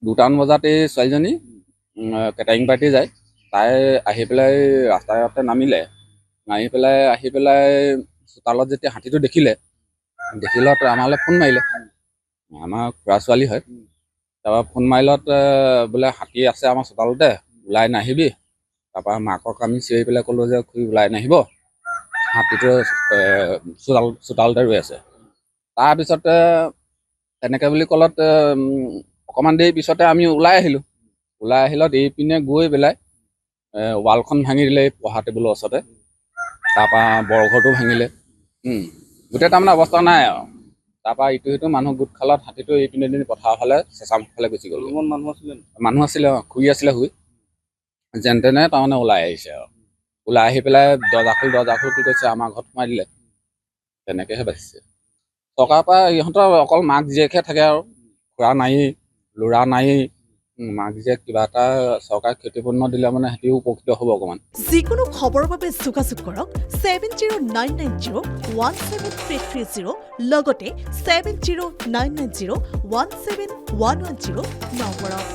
2টামান বজাত এই ছোৱালীজনী কেটাৰিং পাৰ্টি যায়। তাই আহি পেলাই ৰাস্তাতে নামি পেলাই চোতালত যেতিয়া হাতীটো দেখিলত আমালৈ ফোন মাৰিলে। আমাৰ খুৰা ছোৱালী হয়। তাৰপৰা ফোন মাৰিলত বোলে হাতী আছে আমাৰ চোতালতে, ওলাই নাহিবি। তাৰপৰা মাকক আমি চিঞৰি পেলাই ক'লোঁ যে খুৰী ওলাই নাহিব, হাতীটো চোতালতে ৰৈ আছে। তাৰপিছতে তেনেকৈ বুলি ক'লত অকণমান দেৰি পিছতে আমি ওলাই আহিলত এইপিনে গৈ পেলাই ৱালখন ভাঙি দিলে, পঢ়া টেবুলৰ ওচৰতে। তাৰপৰা বৰঘৰটো ভাঙিলে। গোটেই তাৰমানে অৱস্থা নাই আৰু। তাৰপৰা ইটো সিটো মানুহ গোট খালত হাতীটো এইপিনে পথাৰৰ ফালে চেঁচামুখ ফালে গুচি গ'ল। মানুহ আছিলে, শুই আছিলে, যেন তেনে তাৰমানে ওলাই আহিছে আৰু। ওলাই আহি পেলাই দৰ্জা খোল কি কৈছে, আমাৰ ঘৰত সোমাই দিলে। তেনেকৈহে বাচিছে। চৰকাৰৰ পৰা ইহঁতৰ অকল মাক জীয়েকহে থাকে আৰু, খুৰা নায়েই, ল'ৰা নায়েই। মাক জীয়েক কিবা এটা চৰকাৰে ক্ষতিপূৰ্ণ দিলে মানে সিহঁতিও উপকৃত হ'ব অকণমান। যিকোনো খবৰৰ বাবে যোগাযোগ কৰক 7099017330 লগতে 7099017110 নম্বৰত।